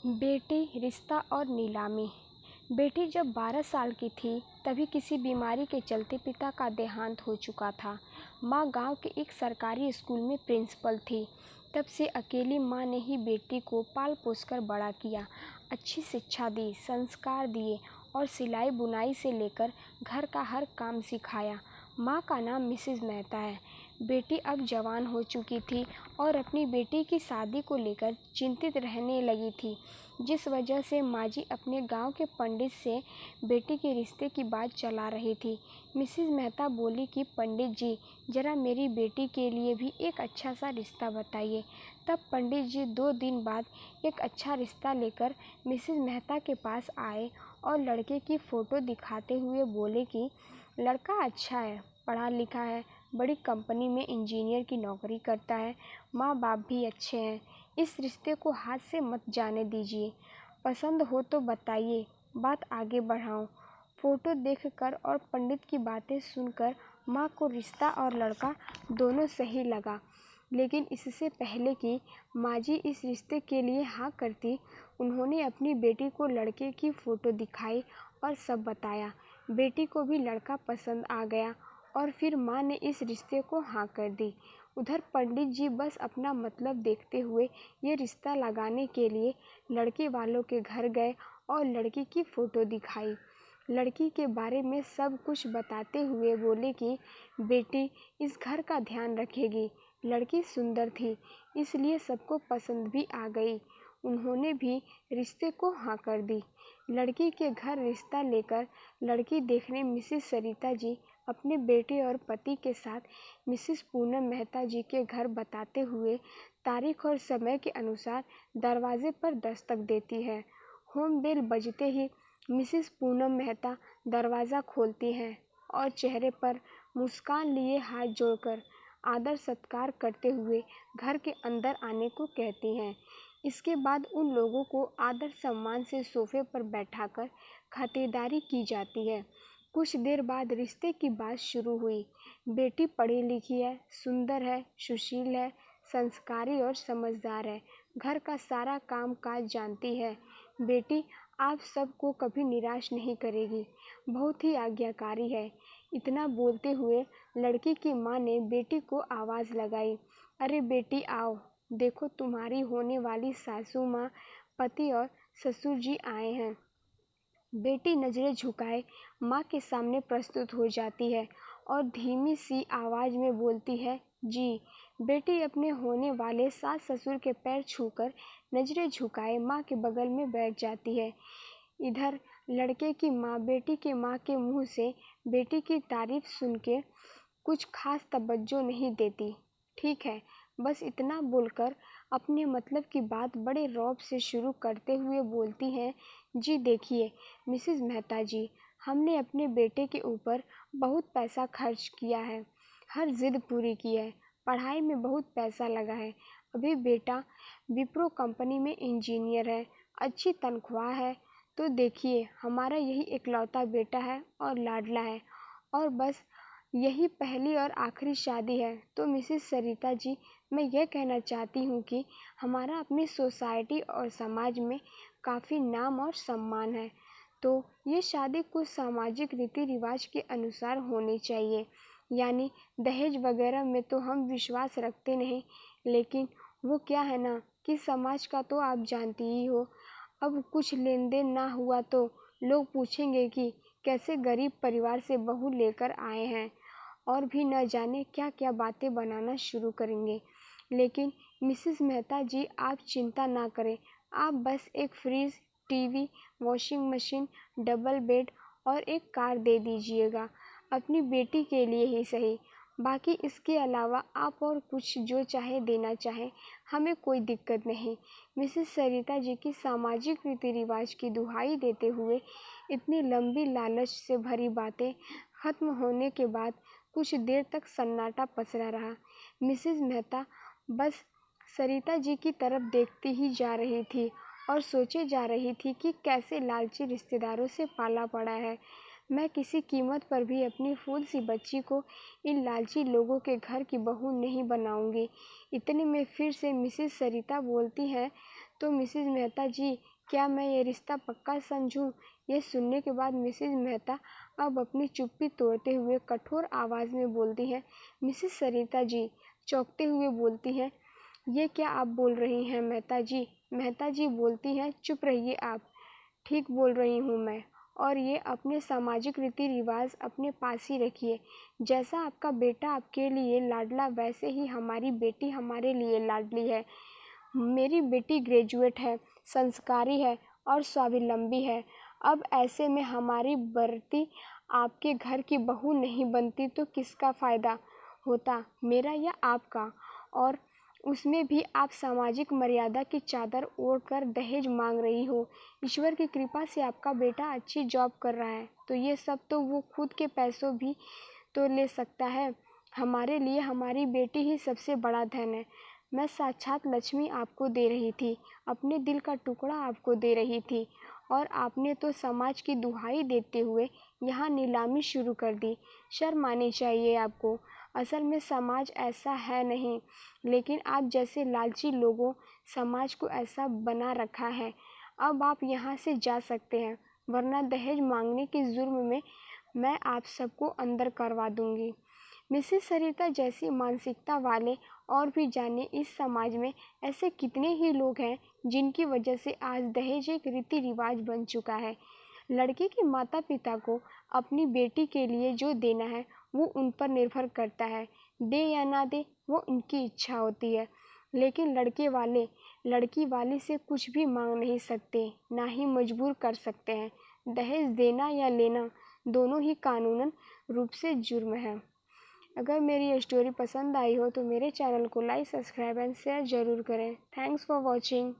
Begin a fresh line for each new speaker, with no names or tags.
बेटी, रिश्ता और नीलामी। बेटी जब 12 साल की थी तभी किसी बीमारी के चलते पिता का देहांत हो चुका था। माँ गांव के एक सरकारी स्कूल में प्रिंसिपल थी। तब से अकेली माँ ने ही बेटी को पाल पोस कर बड़ा किया, अच्छी शिक्षा दी, संस्कार दिए और सिलाई बुनाई से लेकर घर का हर काम सिखाया। माँ का नाम मिसेज मेहता है। बेटी अब जवान हो चुकी थी और अपनी बेटी की शादी को लेकर चिंतित रहने लगी थी, जिस वजह से माँ जी अपने गांव के पंडित से बेटी के रिश्ते की बात चला रही थी। मिसेज मेहता बोली कि पंडित जी, ज़रा मेरी बेटी के लिए भी एक अच्छा सा रिश्ता बताइए। तब पंडित जी 2 दिन बाद एक अच्छा रिश्ता लेकर मिसेज मेहता के पास आए और लड़के की फ़ोटो दिखाते हुए बोले कि लड़का अच्छा है, पढ़ा लिखा है, बड़ी कंपनी में इंजीनियर की नौकरी करता है, माँ बाप भी अच्छे हैं। इस रिश्ते को हाथ से मत जाने दीजिए। पसंद हो तो बताइए, बात आगे बढ़ाऊं। फ़ोटो देखकर और पंडित की बातें सुनकर माँ को रिश्ता और लड़का दोनों सही लगा। लेकिन इससे पहले कि माँ जी इस रिश्ते के लिए हाँ करती, उन्होंने अपनी बेटी को लड़के की फ़ोटो दिखाई और सब बताया। बेटी को भी लड़का पसंद आ गया और फिर माँ ने इस रिश्ते को हाँ कर दी। उधर पंडित जी बस अपना मतलब देखते हुए ये रिश्ता लगाने के लिए लड़के वालों के घर गए और लड़की की फ़ोटो दिखाई। लड़की के बारे में सब कुछ बताते हुए बोले कि बेटी इस घर का ध्यान रखेगी। लड़की सुंदर थी, इसलिए सबको पसंद भी आ गई। उन्होंने भी रिश्ते को हाँ कर दी। लड़की के घर रिश्ता लेकर लड़की देखने मिसेस सरिता जी अपने बेटे और पति के साथ मिसेस पूनम मेहता जी के घर बताते हुए तारीख और समय के अनुसार दरवाजे पर दस्तक देती है। होम बेल बजते ही मिसेस पूनम मेहता दरवाज़ा खोलती हैं और चेहरे पर मुस्कान लिए हाथ जोड़कर आदर सत्कार करते हुए घर के अंदर आने को कहती हैं। इसके बाद उन लोगों को आदर सम्मान से सोफे पर बैठाकर खातिरदारी की जाती है। कुछ देर बाद रिश्ते की बात शुरू हुई। बेटी पढ़ी लिखी है, सुंदर है, सुशील है, संस्कारी और समझदार है, घर का सारा काम काज जानती है। बेटी आप सबको कभी निराश नहीं करेगी, बहुत ही आज्ञाकारी है। इतना बोलते हुए लड़की की माँ ने बेटी को आवाज़ लगाई, अरे बेटी आओ, देखो तुम्हारी होने वाली सासू माँ, पति और ससुर जी आए हैं। बेटी नज़रें झुकाए माँ के सामने प्रस्तुत हो जाती है और धीमी सी आवाज़ में बोलती है, जी। बेटी अपने होने वाले सास ससुर के पैर छूकर नज़रें झुकाए माँ के बगल में बैठ जाती है। इधर लड़के की माँ बेटी के माँ के मुंह से बेटी की तारीफ सुन के कुछ खास तवज्जो नहीं देती। ठीक है, बस इतना बोलकर अपने मतलब की बात बड़े रौब से शुरू करते हुए बोलती हैं, जी देखिए मिसेज मेहता जी, हमने अपने बेटे के ऊपर बहुत पैसा खर्च किया है, हर जिद पूरी की है, पढ़ाई में बहुत पैसा लगा है। अभी बेटा विप्रो कंपनी में इंजीनियर है, अच्छी तनख्वाह है। तो देखिए हमारा यही इकलौता बेटा है और लाडला है, और बस यही पहली और आखिरी शादी है। तो मिसेस सरिता जी, मैं यह कहना चाहती हूँ कि हमारा अपनी सोसाइटी और समाज में काफ़ी नाम और सम्मान है, तो ये शादी कुछ सामाजिक रीति रिवाज के अनुसार होनी चाहिए। यानी दहेज वगैरह में तो हम विश्वास रखते नहीं, लेकिन वो क्या है ना कि समाज का तो आप जानती ही हो। अब कुछ लेन देन ना हुआ तो लोग पूछेंगे कि कैसे गरीब परिवार से बहू लेकर आए हैं, और भी न जाने क्या क्या बातें बनाना शुरू करेंगे। लेकिन मिसेस मेहता जी आप चिंता ना करें, आप बस एक fridge, TV, washing machine, double bed और एक कार दे दीजिएगा, अपनी बेटी के लिए ही सही। बाकी इसके अलावा आप और कुछ जो चाहे देना चाहें, हमें कोई दिक्कत नहीं। मिसेस सरिता जी की सामाजिक रीति रिवाज की दुहाई देते हुए इतनी लंबी लालच से भरी बातें खत्म होने के बाद कुछ देर तक सन्नाटा पसरा रहा। मिसेस मेहता बस सरिता जी की तरफ देखती ही जा रही थी और सोचे जा रही थी कि कैसे लालची रिश्तेदारों से पाला पड़ा है। मैं किसी कीमत पर भी अपनी फूल सी बच्ची को इन लालची लोगों के घर की बहू नहीं बनाऊंगी। इतने में फिर से मिसेस सरिता बोलती हैं, तो मिसेस मेहता जी, क्या मैं ये रिश्ता पक्का समझूं? ये सुनने के बाद मिसेस मेहता अब अपनी चुप्पी तोड़ते हुए कठोर आवाज़ में बोलती हैं। मिसेस सरिता जी चौंकते हुए बोलती हैं, ये क्या आप बोल रही हैं मेहता जी? मेहता जी बोलती हैं, चुप रहिए आप, ठीक बोल रही हूँ मैं। और ये अपने सामाजिक रीति रिवाज अपने पास ही रखिए। जैसा आपका बेटा आपके लिए लाडला, वैसे ही हमारी बेटी हमारे लिए लाडली है। मेरी बेटी ग्रेजुएट है, संस्कारी है और स्वावलंबी है। अब ऐसे में हमारी बरती आपके घर की बहू नहीं बनती तो किसका फ़ायदा होता, मेरा या आपका? और उसमें भी आप सामाजिक मर्यादा की चादर ओढ़कर दहेज मांग रही हो। ईश्वर की कृपा से आपका बेटा अच्छी जॉब कर रहा है, तो ये सब तो वो खुद के पैसों भी तो ले सकता है। हमारे लिए हमारी बेटी ही सबसे बड़ा धन है। मैं साक्षात लक्ष्मी आपको दे रही थी, अपने दिल का टुकड़ा आपको दे रही थी, और आपने तो समाज की दुहाई देते हुए यहाँ नीलामी शुरू कर दी। शर्म आनी चाहिए आपको। असल में समाज ऐसा है नहीं, लेकिन आप जैसे लालची लोगों समाज को ऐसा बना रखा है। अब आप यहाँ से जा सकते हैं, वरना दहेज मांगने के जुर्म में मैं आप सबको अंदर करवा दूंगी। मिसेस सरिता जैसी मानसिकता वाले और भी जाने इस समाज में ऐसे कितने ही लोग हैं जिनकी वजह से आज दहेज एक रीति रिवाज बन चुका है। लड़के के माता पिता को अपनी बेटी के लिए जो देना है वो उन पर निर्भर करता है। दे या ना दे वो उनकी इच्छा होती है, लेकिन लड़के वाले लड़की वाले से कुछ भी मांग नहीं सकते, ना ही मजबूर कर सकते हैं। दहेज देना या लेना दोनों ही कानूनन रूप से जुर्म है। अगर मेरी ये स्टोरी पसंद आई हो तो मेरे चैनल को लाइक, सब्सक्राइब एंड शेयर ज़रूर करें। Thanks for watching.